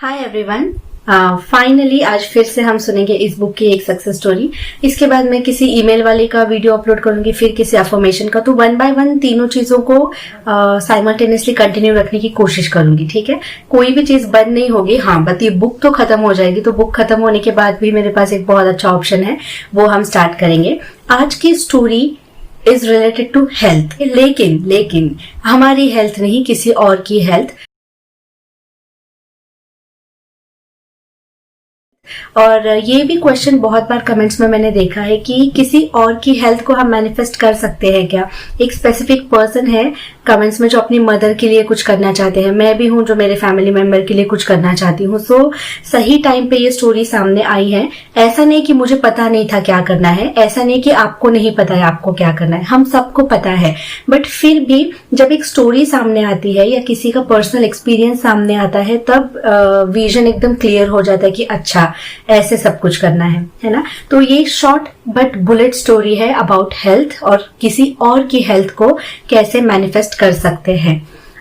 Hi everyone, finally आज फिर से हम सुनेंगे इस बुक की एक सक्सेस स्टोरी। इसके बाद मैं किसी ईमेल वाले का वीडियो अपलोड करूंगी, फिर किसी अफर्मेशन का। तो वन बाय वन तीनों चीजों को साइमल्टेनियसली कंटिन्यू रखने की कोशिश करूंगी। ठीक है, कोई भी चीज बंद नहीं होगी। हाँ, बट ये बुक तो खत्म हो जाएगी, तो बुक खत्म होने के बाद भी मेरे पास एक बहुत अच्छा ऑप्शन है, वो हम स्टार्ट करेंगे। आज की story is related to health, लेकिन हमारी हेल्थ नहीं, किसी और की हेल्थ। और ये भी क्वेश्चन बहुत बार कमेंट्स में मैंने देखा है कि किसी और की हेल्थ को हम मैनिफेस्ट कर सकते हैं क्या। एक स्पेसिफिक पर्सन है कमेंट्स में जो अपनी मदर के लिए कुछ करना चाहते हैं। मैं भी हूं जो मेरे फैमिली मेंबर के लिए कुछ करना चाहती हूँ। सो सही टाइम पे ये स्टोरी सामने आई है। ऐसा नहीं कि मुझे पता नहीं था क्या करना है, ऐसा नहीं कि आपको नहीं पता है आपको क्या करना है, हम सबको पता है। बट फिर भी जब एक स्टोरी सामने आती है या किसी का पर्सनल एक्सपीरियंस सामने आता है, तब विजन एकदम क्लियर हो जाता है कि अच्छा ऐसे सब कुछ करना है ना। तो ये शॉर्ट बट बुलेट स्टोरी है अबाउट हेल्थ और किसी और की हेल्थ को कैसे मैनिफेस्ट कर सकते हैं।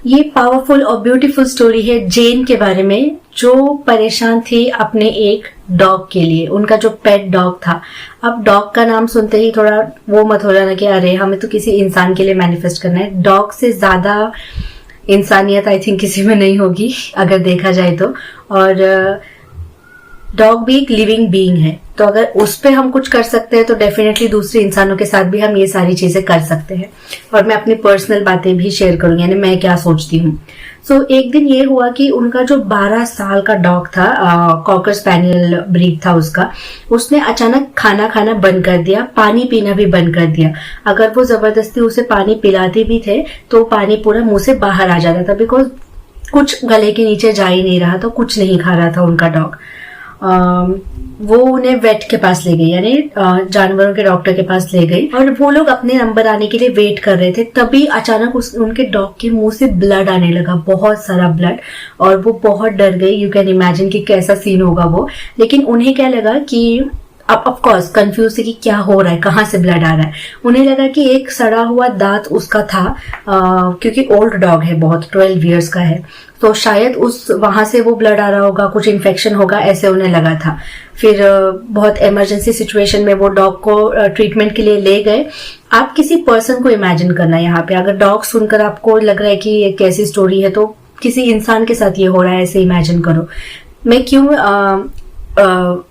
ये पावरफुल और ब्यूटीफुल स्टोरी है जेन के बारे में, जो परेशान थी अपने एक डॉग के लिए। उनका जो पेट डॉग था। अब डॉग का नाम सुनते ही थोड़ा वो मत हो जाना कि अरे हमें तो किसी इंसान के लिए मैनिफेस्ट करना है। डॉग से ज्यादा इंसानियत आई थिंक किसी में नहीं होगी अगर देखा जाए तो। और डॉग भी एक लिविंग बीइंग है, तो अगर उस पे हम कुछ कर सकते हैं तो डेफिनेटली दूसरे इंसानों के साथ भी हम ये सारी चीजें कर सकते हैं। और मैं अपनी पर्सनल बातें भी शेयर करूंगी, यानी मैं क्या सोचती हूँ। सो एक दिन ये हुआ कि उनका जो 12 साल का डॉग था, कॉकर स्पैनियल ब्रीड था उसका, उसने अचानक खाना खाना बंद कर दिया, पानी पीना भी बंद कर दिया। अगर वो जबरदस्ती उसे पानी पिलाते भी थे तो पानी पूरा मुंह से बाहर आ जाता था, बिकॉज कुछ गले के नीचे जा ही नहीं रहा था, कुछ नहीं खा रहा था उनका डॉग। वो उन्हें वेट के पास ले गई, यानी जानवरों के डॉक्टर के पास ले गई। और वो लोग अपने नंबर आने के लिए वेट कर रहे थे, तभी अचानक उनके डॉग के मुंह से ब्लड आने लगा, बहुत सारा ब्लड। और वो बहुत डर गई। यू कैन इमेजिन कि कैसा सीन होगा वो। लेकिन उन्हें क्या लगा कि अब ऑफ कोर्स कंफ्यूज थे कि क्या हो रहा है, कहाँ से ब्लड आ रहा है। उन्हें लगा कि एक सड़ा हुआ दांत उसका था, क्योंकि ओल्ड डॉग है, बहुत 12 इयर्स का है, तो शायद उस वहां से वो ब्लड आ रहा होगा, कुछ इन्फेक्शन होगा, ऐसे उन्हें लगा था। फिर बहुत इमरजेंसी सिचुएशन में वो डॉग को ट्रीटमेंट के लिए ले गए। आप किसी पर्सन को इमेजिन करना यहाँ पे, अगर डॉग सुनकर आपको लग रहा है कि ये कैसी स्टोरी है, तो किसी इंसान के साथ ये हो रहा है, ऐसे इमेजिन करो। मैं क्यों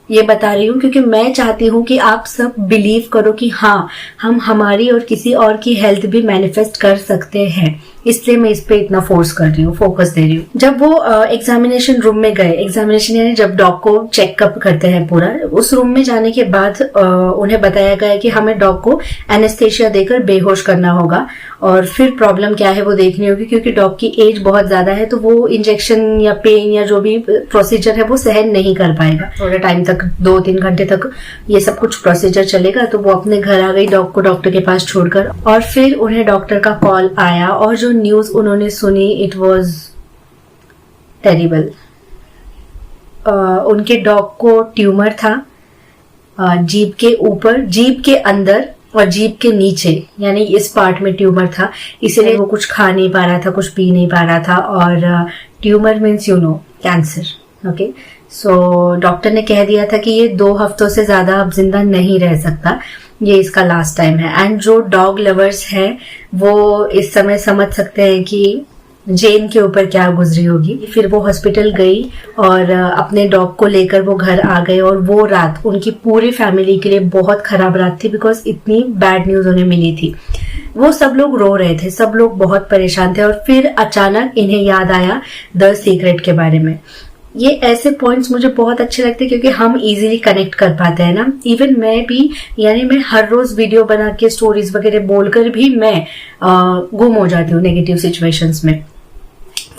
ये बता रही हूँ, क्योंकि मैं चाहती हूँ कि आप सब बिलीव करो कि हाँ, हम हमारी और किसी और की हेल्थ भी मैनिफेस्ट कर सकते हैं। इसलिए मैं इस पे इतना फोर्स कर रही हूँ, फोकस दे रही हूँ। जब वो एग्जामिनेशन रूम में गए, एग्जामिनेशन यानी जब डॉग को चेकअप करते हैं पूरा, उस रूम में जाने के बाद उन्हें बताया गया कि हमें डॉग को एनेस्थेशिया देकर बेहोश करना होगा और फिर प्रॉब्लम क्या है वो देखनी होगी, क्योंकि डॉग की एज बहुत ज्यादा है, तो वो इंजेक्शन या पेन या जो भी प्रोसीजर है वो सहन नहीं कर पाएगा। थोड़े टाइम तक, 2-3 घंटे तक ये सब कुछ प्रोसीजर चलेगा। तो वो अपने घर आ गई डॉग को डॉक्टर के पास छोड़कर। और फिर उन्हें डॉक्टर का कॉल आया और जो न्यूज उन्होंने सुनी, इट वाज टेरिबल। उनके डॉग को ट्यूमर था जीभ के ऊपर, जीभ के अंदर और जीभ के नीचे, यानी इस पार्ट में ट्यूमर था। इसलिए वो कुछ खा नहीं पा रहा था, कुछ पी नहीं पा रहा था। और tumour means cancer. Okay, so doctor ने कह दिया था कि ये 2 हफ्तों से ज्यादा अब जिंदा नहीं रह सकता, ये इसका लास्ट टाइम है। एंड जो डॉग लवर्स हैं वो इस समय समझ सकते हैं कि जेन के ऊपर क्या गुजरी होगी। फिर वो हॉस्पिटल गई और अपने डॉग को लेकर वो घर आ गए। और वो रात उनकी पूरी फैमिली के लिए बहुत खराब रात थी, बिकॉज इतनी बैड न्यूज उन्हें मिली थी। वो सब लोग रो रहे थे, सब लोग बहुत परेशान थे। और फिर अचानक इन्हें याद आया द सीक्रेट के बारे में। ये ऐसे पॉइंट्स मुझे बहुत अच्छे लगते हैं, क्योंकि हम इजीली कनेक्ट कर पाते हैं ना। इवन मैं भी, यानी मैं हर रोज वीडियो बना के स्टोरीज वगैरह बोलकर भी मैं गुम हो जाती हूँ नेगेटिव सिचुएशंस में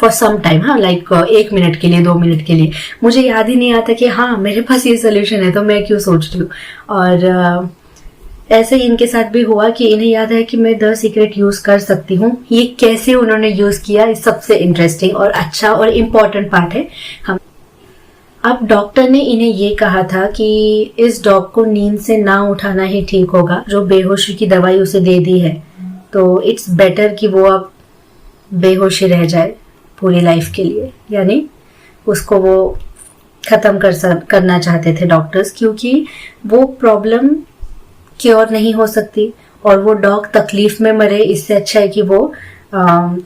फॉर सम टाइम। हाँ, लाइक 1 मिनट के लिए, 2 मिनट के लिए मुझे याद ही नहीं आता कि हाँ मेरे पास ये सोल्यूशन है, तो मैं क्यों सोच रही हूँ। और ऐसे ही इनके साथ भी हुआ कि इन्हें याद है कि मैं द सीक्रेट यूज कर सकती हूँ। ये कैसे उन्होंने यूज किया, इस सबसे इंटरेस्टिंग और अच्छा और इम्पोर्टेंट पार्ट है। हम अब डॉक्टर ने इन्हें ये कहा था कि इस डॉग को नींद से ना उठाना ही ठीक होगा, जो बेहोशी की दवाई उसे दे दी है, तो इट्स बेटर कि वो अब बेहोशी रह जाए पूरी लाइफ के लिए। यानी उसको वो खत्म करना चाहते थे डॉक्टर्स, क्योंकि वो प्रॉब्लम क्योर नहीं हो सकती और वो डॉग तकलीफ में मरे, इससे अच्छा है कि वो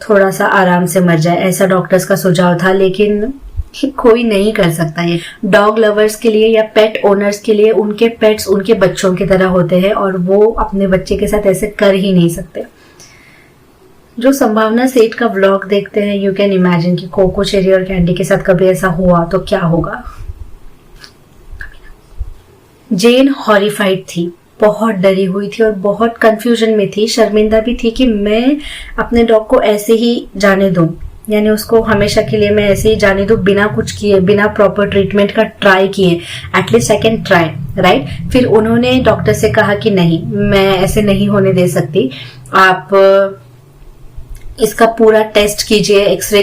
थोड़ा सा आराम से मर जाए, ऐसा डॉक्टर्स का सुझाव था। लेकिन कोई नहीं कर सकता ये। डॉग लवर्स के लिए या पेट ओनर्स के लिए उनके पेट्स उनके बच्चों की तरह होते हैं और वो अपने बच्चे के साथ ऐसे कर ही नहीं सकते। जो संभावना सेठ का व्लॉग देखते हैं, यू कैन इमेजिन कि कोको, चेरी और कैंडी के साथ कभी ऐसा हुआ तो क्या होगा। जेन हॉरिफाइड थी, बहुत डरी हुई थी और बहुत कंफ्यूजन में थी, शर्मिंदा भी थी कि मैं अपने डॉग को ऐसे ही जाने दूं, यानी उसको हमेशा के लिए मैं ऐसे ही जाने दूं बिना कुछ किए, बिना प्रॉपर ट्रीटमेंट का ट्राई किए। At least I can try, right. फिर उन्होंने डॉक्टर से कहा कि नहीं, मैं ऐसे नहीं होने दे सकती, आप इसका पूरा टेस्ट कीजिए, एक्सरे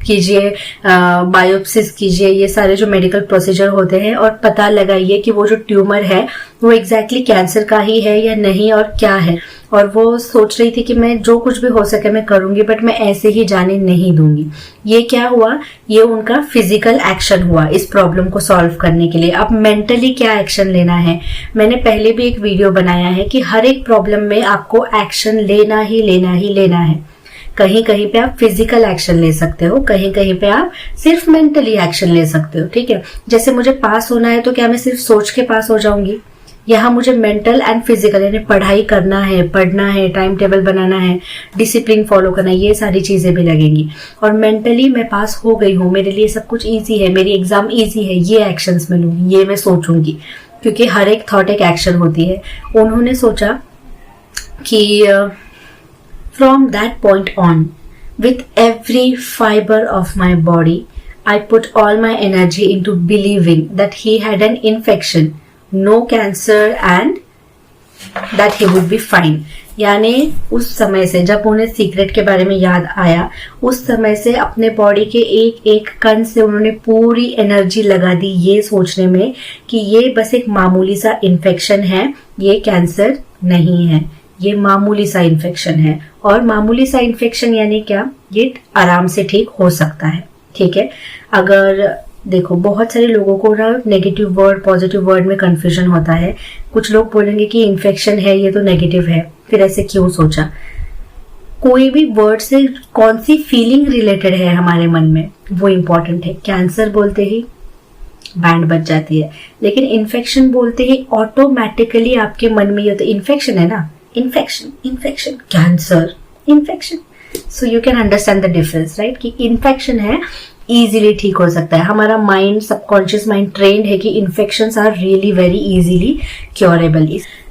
कीजिए, बायोप्सिस कीजिए, ये सारे जो मेडिकल प्रोसीजर होते हैं और पता लगाइए कि वो जो ट्यूमर है वो एग्जैक्टली कैंसर का ही है या नहीं और क्या है। और वो सोच रही थी कि मैं जो कुछ भी हो सके मैं करूंगी, बट मैं ऐसे ही जाने नहीं दूंगी। ये क्या हुआ, ये उनका फिजिकल एक्शन हुआ इस प्रॉब्लम को सॉल्व करने के लिए। अब मेंटली क्या एक्शन लेना है, मैंने पहले भी एक वीडियो बनाया है कि हर एक प्रॉब्लम में आपको एक्शन लेना ही लेना है। कहीं कहीं पे आप फिजिकल एक्शन ले सकते हो, कहीं कहीं पे आप सिर्फ मेंटली एक्शन ले सकते हो, ठीक है। जैसे मुझे पास होना है तो क्या मैं सिर्फ सोच के पास हो जाऊंगी, यहाँ मुझे मेंटल एंड फिजिकल यानी पढ़ाई करना है, पढ़ना है, टाइम टेबल बनाना है, डिसिप्लिन फॉलो करना है, ये सारी चीजें भी लगेंगी। और मेंटली मैं पास हो गई हूँ, मेरे लिए सब कुछ इजी है, मेरी एग्जाम इजी है, ये एक्शंस में लूंगी, ये मैं सोचूंगी, क्योंकि हर एक थॉट एक एक्शन होती है। उन्होंने सोचा कि from that point on, with every fiber of my body, I put all my energy into believing that he had an infection, no cancer and that he would be fine. यानी उस समय से जब उन्हें सीक्रेट के बारे में याद आया, उस समय से अपने बॉडी के एक एक कण से उन्होंने पूरी एनर्जी लगा दी ये सोचने में कि ये बस एक मामूली सा इन्फेक्शन है, ये कैंसर नहीं है, ये मामूली सा इन्फेक्शन है। और मामूली सा इन्फेक्शन यानी क्या, ये आराम से ठीक हो सकता है, ठीक है। अगर देखो, बहुत सारे लोगों को ना नेगेटिव वर्ड पॉजिटिव वर्ड में कंफ्यूजन होता है। कुछ लोग बोलेंगे कि इन्फेक्शन है ये तो नेगेटिव है, फिर ऐसे क्यों सोचा। कोई भी वर्ड से कौन सी फीलिंग रिलेटेड है हमारे मन में, वो इंपॉर्टेंट है। कैंसर बोलते ही बैंड बज जाती है, लेकिन इन्फेक्शन बोलते ही ऑटोमेटिकली आपके मन में ये तो इन्फेक्शन है ना, infection, cancer, infection. So you can understand the difference, right, कि इन्फेक्शन है इजीली ठीक हो सकता है। हमारा माइंड, सबकॉन्शियस माइंड ट्रेंड है कि infections are really very easily curable.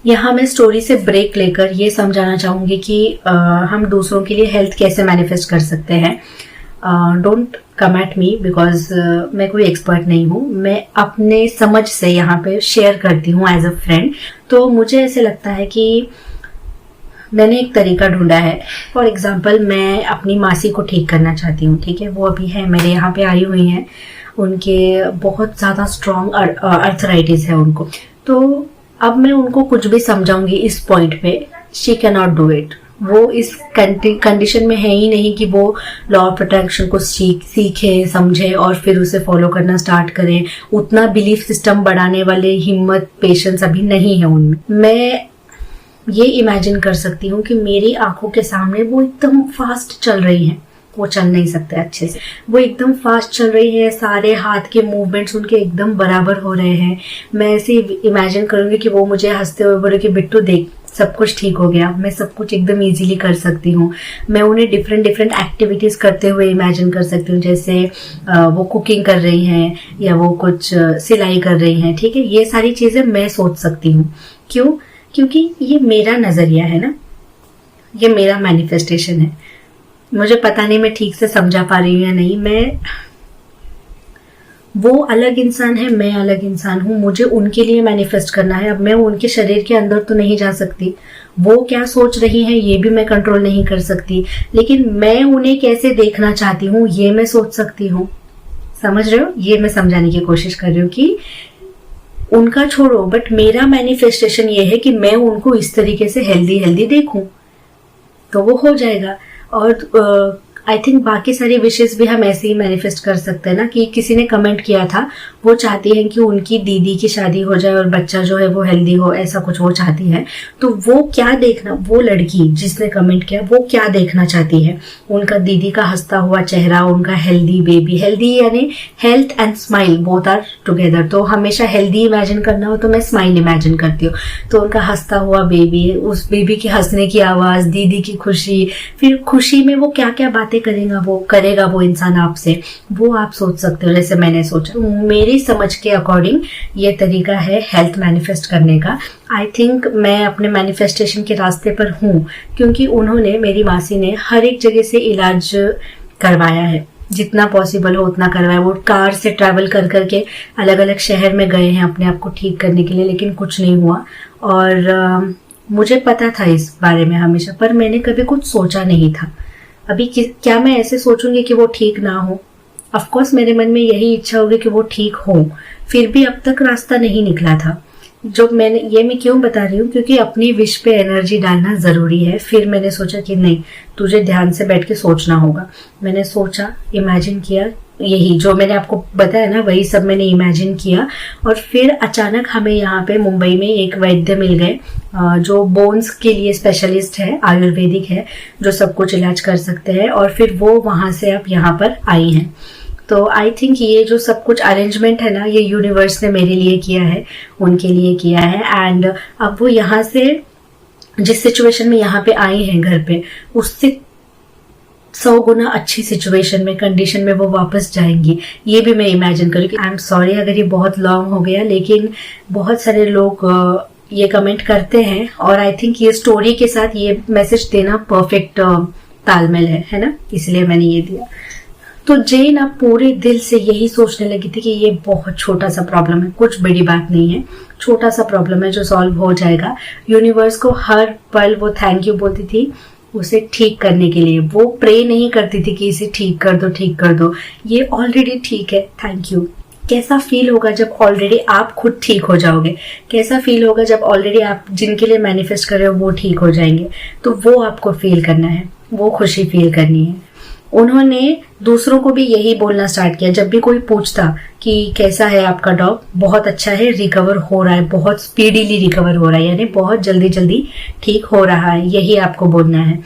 यहाँ मैं स्टोरी से ब्रेक लेकर ये समझाना चाहूंगी कि हम दूसरों के लिए हेल्थ कैसे मैनिफेस्ट कर सकते हैं। Don't come at me because मैं कोई एक्सपर्ट नहीं हूँ, मैं अपने समझ से यहाँ पे शेयर करती हूँ एज अ फ्रेंड। तो मुझे ऐसे लगता है कि मैंने एक तरीका ढूंढा है। फॉर एग्जाम्पल, मैं अपनी मासी को ठीक करना चाहती हूँ, ठीक है। वो अभी है मेरे यहाँ पे आई हुई हैं, उनके बहुत ज्यादा स्ट्रॉन्ग अर्थराइटिस है उनको। तो अब मैं उनको कुछ भी समझाऊंगी इस पॉइंट पे, she can not do it. वो इस कंडीशन में है ही नहीं कि वो लॉ ऑफ अट्रैक्शन को सीखे, समझे और फिर उसे फॉलो करना स्टार्ट करें। उतना बिलीफ सिस्टम बढ़ाने वाले हिम्मत, पेशेंस अभी नहीं है उनमें। मैं ये इमेजिन कर सकती हूँ कि मेरी आंखों के सामने वो एकदम फास्ट चल रही हैं, वो चल नहीं सकते अच्छे से, वो एकदम फास्ट चल रही है, सारे हाथ के मूवमेंट्स उनके एकदम बराबर हो रहे हैं। मैं ऐसे इमेजिन करूंगी कि वो मुझे हंसते हुए बोले कि बिट्टू देख, सब कुछ ठीक हो गया, मैं सब कुछ एकदम इजीली कर सकती हूँ। मैं उन्हें डिफरेंट एक्टिविटीज करते हुए इमेजिन कर सकती हूँ, जैसे वो कुकिंग कर रही हैं या वो कुछ सिलाई कर रही हैं, ठीक है। ये सारी चीजें मैं सोच सकती हूँ। क्यों? क्योंकि ये मेरा नजरिया है ना, ये मेरा मैनिफेस्टेशन है। मुझे पता नहीं मैं ठीक से समझा पा रही हूँ या नहीं। मैं, वो अलग इंसान है, मैं अलग इंसान हूँ, मुझे उनके लिए मैनिफेस्ट करना है। अब मैं उनके शरीर के अंदर तो नहीं जा सकती, वो क्या सोच रही हैं ये भी मैं कंट्रोल नहीं कर सकती, लेकिन मैं उन्हें कैसे देखना चाहती हूँ ये मैं सोच सकती हूँ। समझ रहे हो? ये मैं समझाने की कोशिश कर रही हूँ कि उनका छोड़ो, बट मेरा मैनिफेस्टेशन ये है कि मैं उनको इस तरीके से हेल्दी देखूं तो वो हो जाएगा। और आई थिंक बाकी सारी विशेष भी हम ऐसे ही मैनिफेस्ट कर सकते हैं ना, कि किसी ने कमेंट किया था वो चाहती है कि उनकी दीदी की शादी हो जाए और बच्चा जो है वो हेल्दी हो, ऐसा कुछ वो चाहती है। तो वो क्या देखना, वो लड़की जिसने कमेंट किया वो क्या देखना चाहती है, उनका दीदी का हंसता हुआ चेहरा, उनका हेल्दी बेबी, हेल्दी यानी health and smile both are together. तो हमेशा हेल्दी इमेजिन करना हो तो मैं स्माइल इमेजिन करती हूँ। तो उनका हंसता हुआ बेबी, उस बेबी की हंसने की आवाज, दीदी की खुशी, फिर खुशी में वो क्या क्या बातें करेगा वो इंसान आपसे, वो आप सोच सकते हो जैसे मैंने सोचा। मेरी समझ के अकॉर्डिंग ये तरीका है हेल्थ मैनिफेस्ट करने का। आई थिंक मैं अपने मैनिफेस्टेशन के रास्ते पर हूँ, क्योंकि उन्होंने, मेरी मासी ने हर एक जगह से इलाज करवाया है, जितना पॉसिबल हो उतना करवाया। वो कार से ट्रैवल कर करके अलग अलग शहर में गए हैं अपने आप को ठीक करने के लिए, लेकिन कुछ नहीं हुआ। और मुझे पता था इस बारे में हमेशा, पर मैंने कभी कुछ सोचा नहीं था। अभी क्या मैं ऐसे सोचूंगी कि वो ठीक ना हो? ऑफ कोर्स मेरे मन में यही इच्छा होगी कि वो ठीक हो, फिर भी अब तक रास्ता नहीं निकला था। मैं क्यों बता रही हूँ, क्योंकि अपनी विश पे एनर्जी डालना जरूरी है। फिर मैंने सोचा कि नहीं, तुझे ध्यान से बैठ के सोचना होगा। मैंने सोचा, इमेजिन किया, यही जो मैंने आपको बताया ना वही सब मैंने इमेजिन किया। और फिर अचानक हमें यहाँ पे मुंबई में एक वैद्य मिल गए जो बोन्स के लिए स्पेशलिस्ट है, आयुर्वेदिक है, जो सब कुछ इलाज कर सकते हैं। और फिर वो वहां से अब यहाँ पर आई हैं। तो आई थिंक ये जो सब कुछ अरेंजमेंट है ना, ये यूनिवर्स ने मेरे लिए किया है, उनके लिए किया है। एंड अब वो यहाँ से, जिस सिचुएशन में यहाँ पे आई हैं घर पे, उससे 100 गुना अच्छी सिचुएशन में, कंडीशन में वो वापस जाएंगी। ये भी मैं इमेजिन करूँ। आई एम सॉरी अगर ये बहुत लॉन्ग हो गया, लेकिन बहुत सारे लोग ये कमेंट करते हैं, और आई थिंक ये स्टोरी के साथ ये मैसेज देना परफेक्ट तालमेल है ना, इसलिए मैंने ये दिया। तो जेन अब पूरे दिल से यही सोचने लगी थी कि ये बहुत छोटा सा प्रॉब्लम है, कुछ बड़ी बात नहीं है, छोटा सा प्रॉब्लम है जो सॉल्व हो जाएगा। यूनिवर्स को हर पल वो थैंक यू बोलती थी उसे ठीक करने के लिए। वो प्रे नहीं करती थी कि इसे ठीक कर दो, ठीक कर दो, ये ऑलरेडी ठीक है, थैंक यू। कैसा फील होगा जब ऑलरेडी आप खुद ठीक हो जाओगे? कैसा फील होगा जब ऑलरेडी आप जिनके लिए मैनिफेस्ट कर रहे हो वो ठीक हो जाएंगे? तो वो आपको फील करना है, वो खुशी फील करनी है। उन्होंने दूसरों को भी यही बोलना स्टार्ट किया, जब भी कोई पूछता कि कैसा है आपका डॉग, बहुत अच्छा है, रिकवर हो रहा है, बहुत स्पीडीली रिकवर हो रहा है, यानी बहुत जल्दी जल्दी ठीक हो रहा है, यही आपको बोलना है।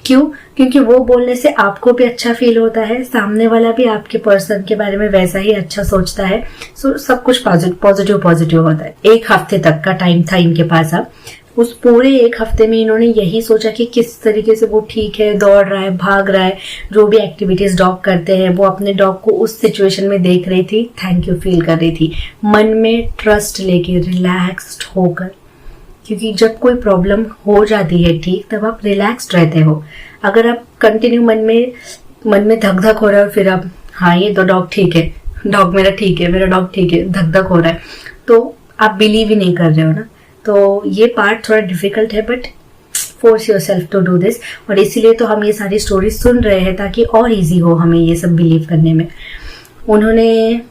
क्यों? क्योंकि वो बोलने से आपको भी अच्छा फील होता है, सामने वाला भी आपके पर्सन के बारे में वैसा ही अच्छा सोचता है। सो सब कुछ पॉजिटिव होता है। 1 हफ्ते तक का टाइम था इनके पास। अब उस पूरे 1 हफ्ते में इन्होंने यही सोचा कि किस तरीके से वो ठीक है, दौड़ रहा है, भाग रहा है, जो भी एक्टिविटीज डॉग करते हैं, वो अपने डॉग को उस सिचुएशन में देख रही थी, थैंक यू फील कर रही थी, मन में ट्रस्ट लेके, रिलैक्स्ड होकर। क्योंकि जब कोई प्रॉब्लम हो जाती है ठीक, तब आप रिलैक्स्ड रहते हो। अगर आप कंटिन्यू मन में धक धक हो रहा है, फिर आप, हाँ ये तो डॉग ठीक है, डॉग मेरा ठीक है, मेरा डॉग ठीक है, धक धक हो रहा है, तो आप बिलीव ही नहीं कर रहे हो ना। तो ये पार्ट थोड़ा डिफिकल्ट है, but force yourself to do this. और इसीलिए तो हम ये सारी स्टोरी सुन रहे हैं, ताकि और इजी हो हमें ये सब बिलीव करने में। उन्होंने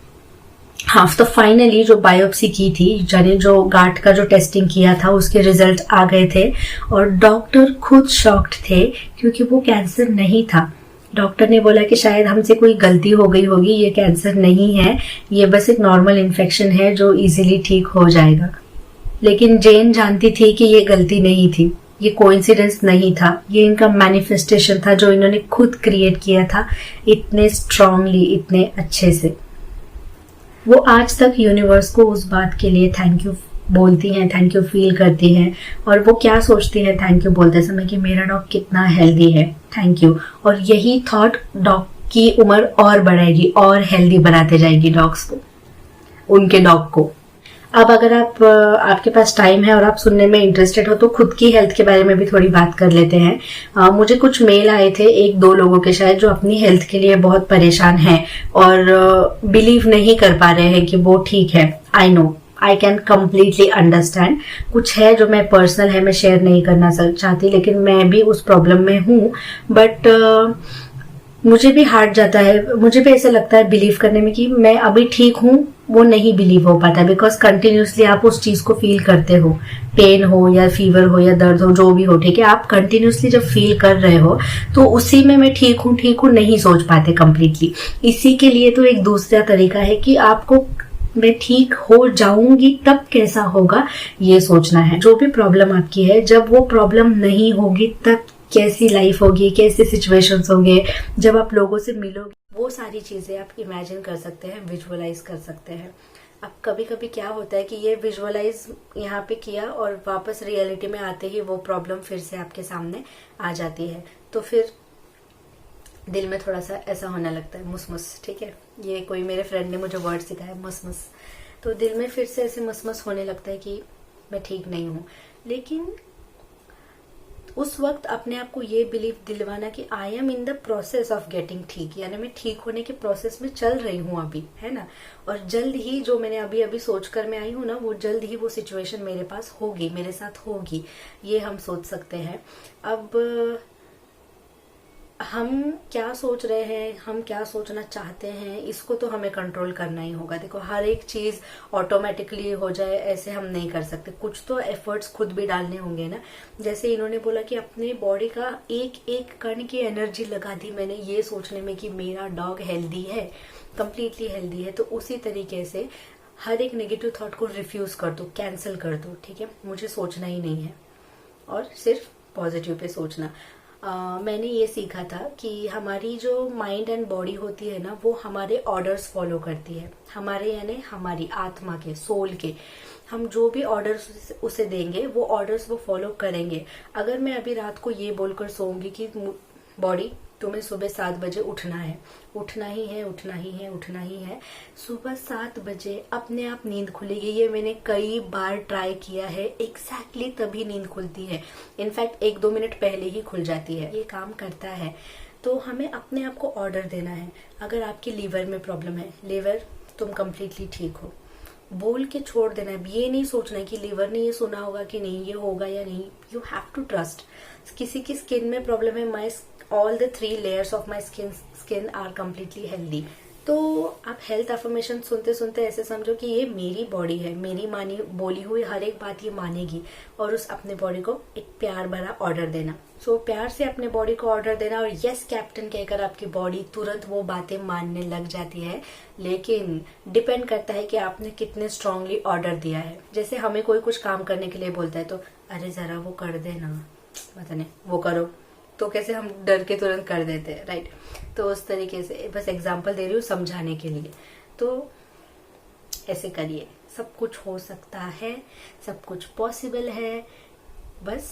तो फाइनली जो बायोप्सी की थी, यानी जो गांठ का जो टेस्टिंग किया था, उसके रिजल्ट आ गए थे। और डॉक्टर खुद शॉक्ड थे, क्योंकि वो कैंसर नहीं था। डॉक्टर ने बोला कि शायद हमसे कोई गलती हो गई होगी, ये कैंसर नहीं है, ये बस एक नॉर्मल इन्फेक्शन है जो इजीली ठीक हो जाएगा। लेकिन जेन जानती थी कि ये गलती नहीं थी, ये कोइंसिडेंस नहीं था, ये इनका मैनिफेस्टेशन था जो इन्होंने खुद क्रिएट किया था, इतने स्ट्रांगली, इतने अच्छे से। वो आज तक यूनिवर्स को उस बात के लिए थैंक यू बोलती हैं, थैंक यू फील करती हैं। और वो क्या सोचती हैं थैंक यू बोलते समय, कि मेरा डॉग कितना हेल्दी है, थैंक यू। और यही थॉट डॉग की उम्र और बढ़ाएगी, और हेल्दी बनाते जाएगी डॉग्स को, उनके डॉग को। अब अगर आपके पास टाइम है और आप सुनने में इंटरेस्टेड हो, तो खुद की हेल्थ के बारे में भी थोड़ी बात कर लेते हैं। मुझे कुछ मेल आए थे 1-2 लोगों के शायद, जो अपनी हेल्थ के लिए बहुत परेशान हैं और बिलीव नहीं कर पा रहे हैं कि वो ठीक है। I know, I can completely understand. कुछ है जो मैं पर्सनल है, मैं शेयर नहीं करना चाहती, लेकिन मैं भी उस प्रॉब्लम में हूँ। बट मुझे भी हार्ड जाता है, मुझे भी ऐसा लगता है बिलीव करने में कि मैं अभी ठीक हूँ, वो नहीं बिलीव हो पाता, बिकॉज कंटिन्यूसली आप उस चीज को फील करते हो, पेन हो या फीवर हो या दर्द हो, जो भी हो, ठीक है, आप कंटिन्यूसली जब फील कर रहे हो तो उसी में मैं ठीक हूँ नहीं सोच पाते कंप्लीटली। इसी के लिए तो एक दूसरा तरीका है कि आपको मैं ठीक हो जाऊंगी तब कैसा होगा ये सोचना है। जो भी प्रॉब्लम आपकी है, जब वो प्रॉब्लम नहीं होगी तब कैसी लाइफ होगी, कैसे सिचुएशंस होंगे, जब आप लोगों से मिलोगे, वो सारी चीजें आप इमेजिन कर सकते हैं, विजुअलाइज कर सकते हैं। अब कभी कभी क्या होता है कि ये विजुअलाइज यहाँ पे किया और वापस रियलिटी में आते ही वो प्रॉब्लम फिर से आपके सामने आ जाती है, तो फिर दिल में थोड़ा सा ऐसा होने लगता है, मुसमुस, ठीक है, ये कोई मेरे फ्रेंड ने मुझे वर्ड सिखाया, मुसमुस। तो दिल में फिर से ऐसे मुसमुस होने लगता है कि मैं ठीक नहीं हूं। लेकिन उस वक्त अपने आप को ये बिलीव दिलवाना कि I am in the process of getting ठीक, यानी मैं ठीक होने के प्रोसेस में चल रही हूँ अभी, है ना, और जल्द ही जो मैंने अभी अभी सोच कर मैं आई हूँ ना, वो जल्द ही वो सिचुएशन मेरे पास होगी, मेरे साथ होगी, ये हम सोच सकते हैं। अब हम क्या सोच रहे हैं, हम क्या सोचना चाहते हैं, इसको तो हमें कंट्रोल करना ही होगा। देखो, हर एक चीज ऑटोमेटिकली हो जाए ऐसे हम नहीं कर सकते, कुछ तो एफर्ट्स खुद भी डालने होंगे ना। जैसे इन्होंने बोला कि अपने बॉडी का एक एक कण की एनर्जी लगा दी मैंने ये सोचने में कि मेरा डॉग हेल्दी है, कंप्लीटली हेल्दी है, तो उसी तरीके से हर एक नेगेटिव थॉट को रिफ्यूज कर दो, कैंसिल कर दो, ठीक है, मुझे सोचना ही नहीं है और सिर्फ पॉजिटिव पे सोचना। मैंने ये सीखा था कि हमारी जो माइंड एंड बॉडी होती है ना, वो हमारे ऑर्डर्स फॉलो करती है, हमारे यानी हमारी आत्मा के, सोल के। हम जो भी ऑर्डर्स उसे देंगे वो ऑर्डर्स वो फॉलो करेंगे। अगर मैं अभी रात को ये बोलकर सोऊंगी कि बॉडी तुम्हें सुबह 7 बजे उठना है, उठना ही है, उठना ही है, उठना ही है, सुबह 7 बजे अपने आप नींद खुलेगी। ये मैंने कई बार ट्राई किया है, एग्जैक्टली तभी नींद खुलती है, इनफैक्ट 1-2 मिनट पहले ही खुल जाती है, ये काम करता है। तो हमें अपने आप को ऑर्डर देना है। अगर आपकी लीवर में प्रॉब्लम है, लीवर तुम कंप्लीटली ठीक हो, बोल के छोड़ देना है। ये नहीं सोचना है कि लीवर ने ये सुना होगा कि नहीं, ये होगा या नहीं, यू हैव टू ट्रस्ट। किसी की स्किन में प्रॉब्लम है, माई all the 3 layers of my skin are completely healthy। तो आप हेल्थ अफर्मेशन सुनते सुनते ऐसे समझो कि ये मेरी बॉडी है, मेरी मानी बोली हुई हर एक बात ये मानेगी, और उस अपने बॉडी को एक प्यार भरा ऑर्डर देना। सो प्यार से अपने बॉडी को ऑर्डर देना और यस कैप्टन कहकर आपकी बॉडी तुरंत वो बातें मानने लग जाती है। लेकिन डिपेंड करता है कि आपने कितने स्ट्रांगली ऑर्डर दिया है। जैसे हमें कोई कुछ काम करने के लिए बोलता है तो अरे जरा वो कर देना, पता नहीं वो करो, तो कैसे हम डर के तुरंत कर देते हैं, राइट। तो उस तरीके से बस एग्जांपल दे रही हूँ समझाने के लिए। तो ऐसे करिए, सब कुछ हो सकता है, सब कुछ पॉसिबल है, बस